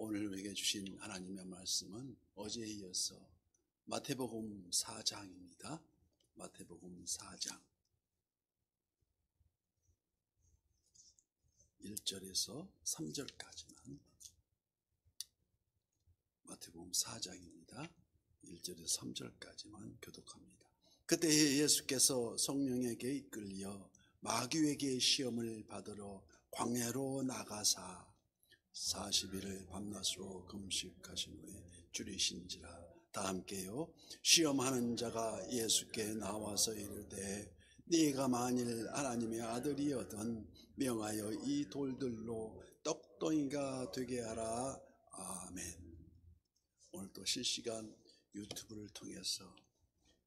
오늘 우리에게 주신 하나님의 말씀은 어제에 이어서 마태복음 4장입니다. 마태복음 4장 1절에서 3절까지만 마태복음 4장입니다. 1절에서 3절까지만 교독합니다. 그때 예수께서 성령에게 이끌려 마귀에게 시험을 받으러 광야로 나가사 40일을 밤낮으로 금식하신 후에 줄이신지라. 다 함께요. 시험하는 자가 예수께 나와서 이르되 네가 만일 하나님의 아들이여든 명하여 이 돌들로 떡덩이가 되게 하라. 아멘. 오늘도 실시간 유튜브를 통해서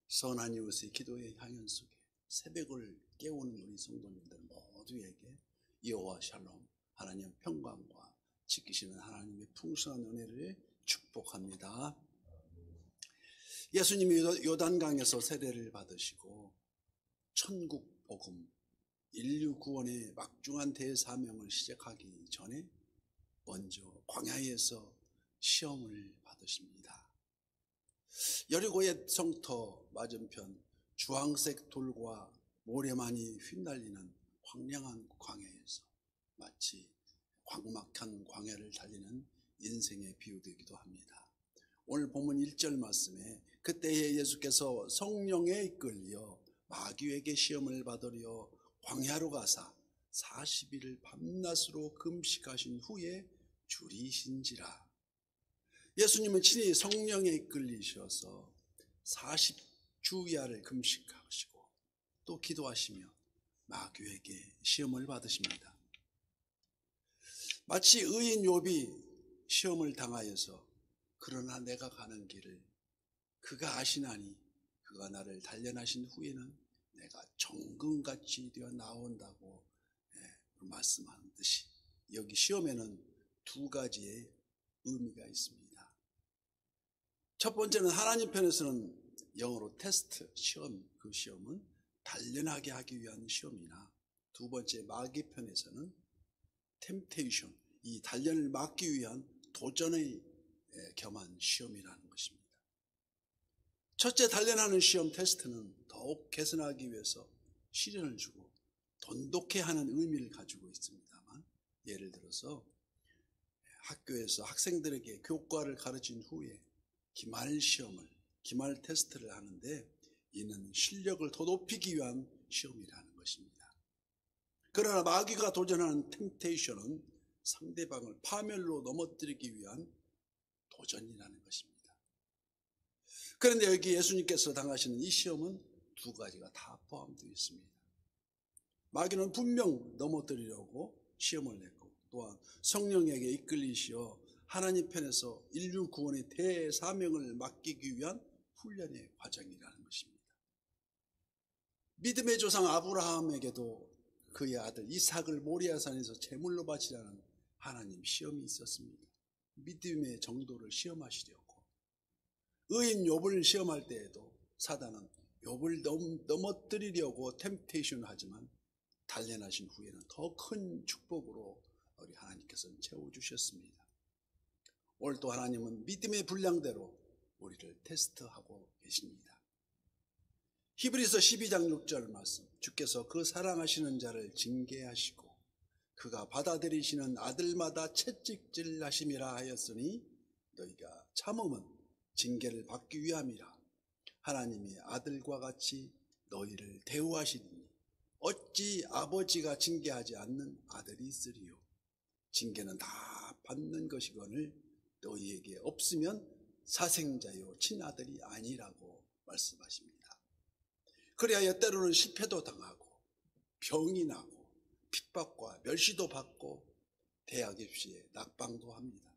선한 이웃의 기도의 향연 속에 새벽을 깨우는 우리 성도님들 모두에게 여호와 샬롬, 하나님의 평강과 지키시는 하나님의 풍성한 은혜를 축복합니다. 예수님이 요단강에서 세례를 받으시고 천국 복음, 인류 구원의 막중한 대사명을 시작하기 전에 먼저 광야에서 시험을 받으십니다. 여리고의 성터 맞은편 주황색 돌과 모래만이 휘날리는 황량한 광야에서 마치 광막한 광야를 달리는 인생의 비유되기도 합니다. 오늘 본문 1절 말씀에 그때에 예수께서 성령에 이끌려 마귀에게 시험을 받으려 광야로 가사 40일을 밤낮으로 금식하신 후에 줄이신지라. 예수님은 친히 성령에 이끌리셔서 40주야를 금식하시고 또 기도하시며 마귀에게 시험을 받으십니다. 마치 의인 욥이 시험을 당하여서 그러나 내가 가는 길을 그가 아시나니 그가 나를 단련하신 후에는 내가 정금같이 되어 나온다고 말씀하는 듯이 여기 시험에는 두 가지의 의미가 있습니다. 첫 번째는 하나님 편에서는 영어로 테스트, 시험, 그 시험은 단련하게 하기 위한 시험이나 두 번째 마귀 편에서는 템테이션, 이 단련을 막기 위한 도전의 겸한 시험이라는 것입니다. 첫째 단련하는 시험 테스트는 더욱 개선하기 위해서 시련을 주고 돈독해 하는 의미를 가지고 있습니다만, 예를 들어서 학교에서 학생들에게 교과를 가르친 후에 기말 시험을, 기말 테스트를 하는데 이는 실력을 더 높이기 위한 시험이라는 것입니다. 그러나 마귀가 도전하는 템테이션은 상대방을 파멸로 넘어뜨리기 위한 도전이라는 것입니다. 그런데 여기 예수님께서 당하시는 이 시험은 두 가지가 다 포함되어 있습니다. 마귀는 분명 넘어뜨리려고 시험을 냈고 또한 성령에게 이끌리시어 하나님 편에서 인류 구원의 대사명을 맡기기 위한 훈련의 과정이라는 것입니다. 믿음의 조상 아브라함에게도 그의 아들 이삭을 모리아산에서 제물로 바치라는 하나님 시험이 있었습니다. 믿음의 정도를 시험하시려고. 의인 욥을 시험할 때에도 사단은 욥을 넘어뜨리려고 템테이션을 하지만 단련하신 후에는 더 큰 축복으로 우리 하나님께서는 채워주셨습니다. 오늘 또 하나님은 믿음의 분량대로 우리를 테스트하고 계십니다. 히브리서 12장 6절 말씀, 주께서 그 사랑하시는 자를 징계하시고 그가 받아들이시는 아들마다 채찍질 하심이라 하였으니 너희가 참음은 징계를 받기 위함이라. 하나님이 아들과 같이 너희를 대우하시니 어찌 아버지가 징계하지 않는 아들이 있으리요. 징계는 다 받는 것이거늘 너희에게 없으면 사생자요 친아들이 아니라고 말씀하십니다. 그래야 때로는 실패도 당하고 병이 나고 핍박과 멸시도 받고 대학 입시에 낙방도 합니다.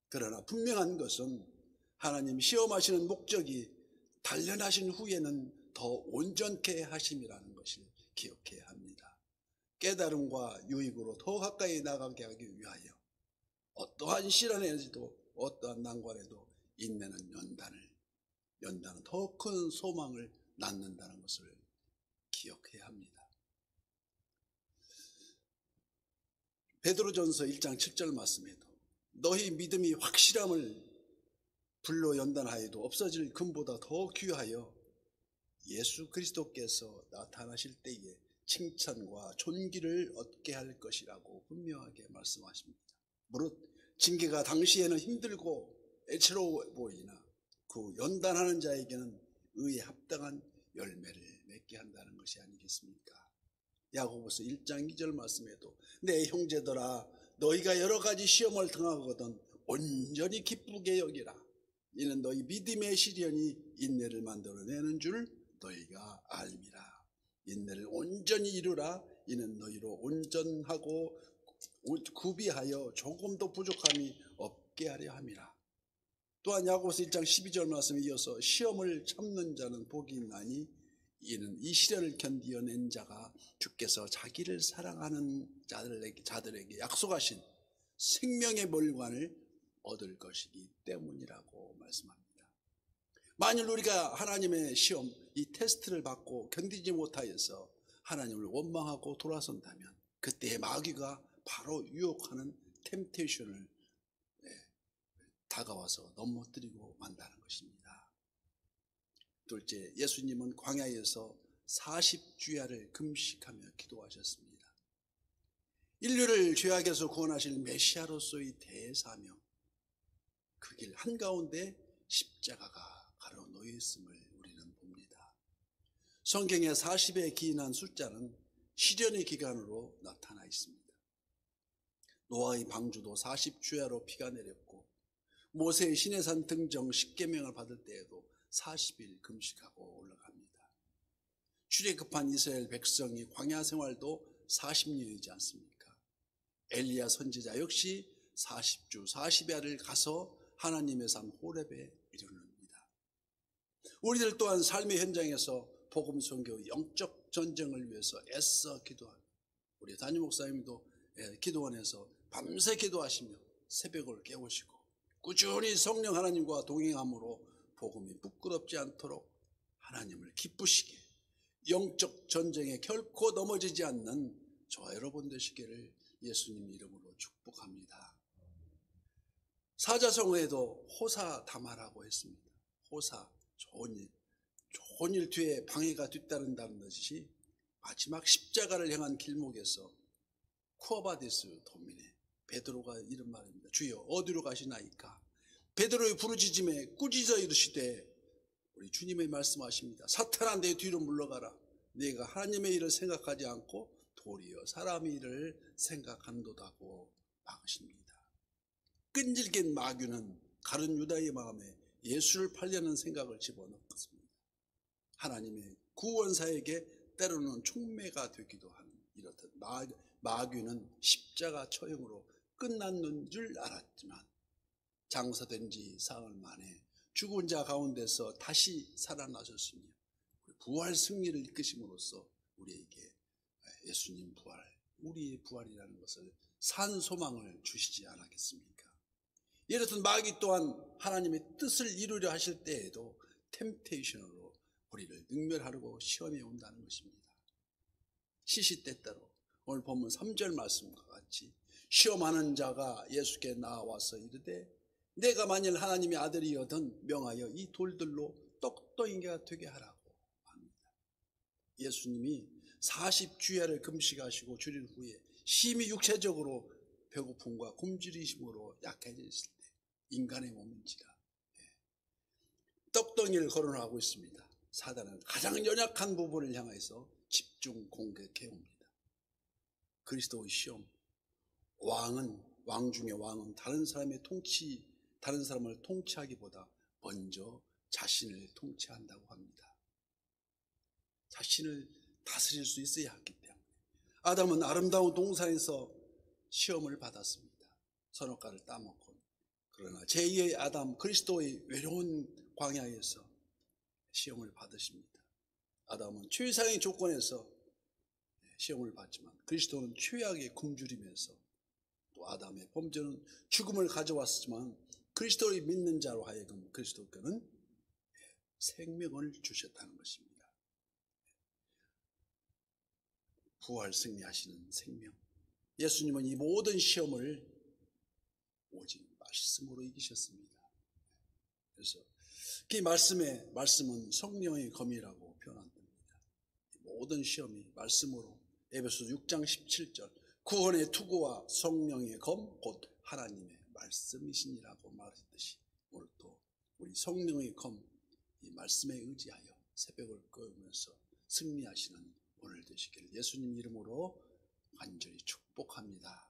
그러나 분명한 것은 하나님 시험하시는 목적이 단련하신 후에는 더 온전케 하심이라는 것을 기억해야 합니다. 깨달음과 유익으로 더 가까이 나가게 하기 위하여 어떠한 시련에도 어떠한 난관에도 인내는 연단은 더 큰 소망을 낳는다는 것을 기억해야 합니다. 베드로전서 1장 7절 말씀에도 너희 믿음이 확실함을 불로 연단하여도 없어질 금보다 더 귀하여 예수 그리스도께서 나타나실 때에 칭찬과 존귀를 얻게 할 것이라고 분명하게 말씀하십니다. 무릇 징계가 당시에는 힘들고 애처로워 보이나 그 연단하는 자에게는 의에 합당한 열매를 맺게 한다는 것이 아니겠습니까? 야고보서 1장 2절 말씀에도 내 형제들아 너희가 여러 가지 시험을 당하거든 온전히 기쁘게 여기라. 이는 너희 믿음의 시련이 인내를 만들어내는 줄 너희가 알미라. 인내를 온전히 이루라. 이는 너희로 온전하고 구비하여 조금도 부족함이 없게 하려 함이라. 또한 야고보서 1장 12절 말씀에 이어서 시험을 참는 자는 복이 있나니 이는 이 시련을 견디어낸 자가 주께서 자기를 사랑하는 자들에게 약속하신 생명의 멸관을 얻을 것이기 때문이라고 말씀합니다. 만일 우리가 하나님의 시험, 이 테스트를 받고 견디지 못하여서 하나님을 원망하고 돌아선다면 그때 마귀가 바로 유혹하는 템테이션을 다가와서 넘어뜨리고 만다는 것입니다. 둘째, 예수님은 광야에서 40주야를 금식하며 기도하셨습니다. 인류를 죄악에서 구원하실 메시아로서의 대사명, 그 길 한가운데 십자가가 가로 놓여 있음을 우리는 봅니다. 성경에 40에 기인한 숫자는 시련의 기간으로 나타나 있습니다. 노아의 방주도 40주야로 피가 내렸고 모세의 시내산 등정 10계명을 받을 때에도 40일 금식하고 올라갑니다. 출애굽한 이스라엘 백성이 광야 생활도 40년이지 않습니까? 엘리야 선지자 역시 40주 40야를 가서 하나님의 산 호렙에 이르릅니다. 우리들 또한 삶의 현장에서 복음 선교 영적 전쟁을 위해서 애써 기도하고 우리 담임 목사님도 기도원에서 밤새 기도하시며 새벽을 깨우시고 꾸준히 성령 하나님과 동행함으로 복음이 부끄럽지 않도록 하나님을 기쁘시게 영적 전쟁에 결코 넘어지지 않는 저와 여러분 되시기를 예수님 이름으로 축복합니다. 사자성어에도 호사다마라고 했습니다. 호사, 좋은 일 뒤에 방해가 뒤따른다는 것이 마지막 십자가를 향한 길목에서 쿠어바디스 도미네 베드로가 이런 말입니다. 주여 어디로 가시나이까? 베드로의 부르짖음에 꾸짖어 이르시되 우리 주님의 말씀하십니다. 사탄아 내 뒤로 물러가라. 네가 하나님의 일을 생각하지 않고 도리어 사람의 일을 생각한도다고 막으십니다. 끈질긴 마귀는 가룟 유다의 마음에 예수를 팔려는 생각을 집어넣었습니다. 하나님의 구원사에게 때로는 촉매가 되기도 하는 이렇듯 마귀는 십자가 처형으로 끝났는 줄 알았지만 장사된 지 사흘 만에 죽은 자 가운데서 다시 살아나셨으며 부활 승리를 이끄심으로써 우리에게 예수님 부활, 우리의 부활이라는 것을 산 소망을 주시지 않았겠습니까? 이렇듯 마귀 또한 하나님의 뜻을 이루려 하실 때에도 템테이션으로 우리를 능멸하려고 시험에 온다는 것입니다. 시시때때로 오늘 본문 3절 말씀과 같이 시험하는 자가 예수께 나와서 이르되 내가 만일 하나님의 아들이거든 명하여 이 돌들로 떡덩이가 되게 하라고 합니다. 예수님이 40주야를 금식하시고 줄인 후에 심히 육체적으로 배고픔과 굶주리심으로 약해졌을 때 인간의 몸인지라 떡덩이를 거론하고 있습니다. 사단은 가장 연약한 부분을 향해서 집중 공격해 옵니다. 그리스도의 시험, 왕 중의 왕은 다른 사람을 통치하기보다 먼저 자신을 통치한다고 합니다. 자신을 다스릴 수 있어야 하기 때문에 아담은 아름다운 동산에서 시험을 받았습니다. 선악과를 따먹고. 그러나 제2의 아담 그리스도의 외로운 광야에서 시험을 받으십니다. 아담은 최상의 조건에서 시험을 받지만 그리스도는 최악의 굶주리면서 또 아담의 범죄는 죽음을 가져왔지만 그리스도를 믿는 자로 하여금 그리스도께는 생명을 주셨다는 것입니다. 부활 승리하시는 생명. 예수님은 이 모든 시험을 오직 말씀으로 이기셨습니다. 그래서 그 말씀은 성령의 검이라고 표현합니다. 모든 시험이 말씀으로, 에베소 6장 17절, 구원의 투구와 성령의 검 곧 하나님의 말씀이시니라고 말했듯이 오늘 또 우리 성령의 검, 이 말씀에 의지하여 새벽을 깨우면서 승리하시는 오늘 되시기를 예수님 이름으로 간절히 축복합니다.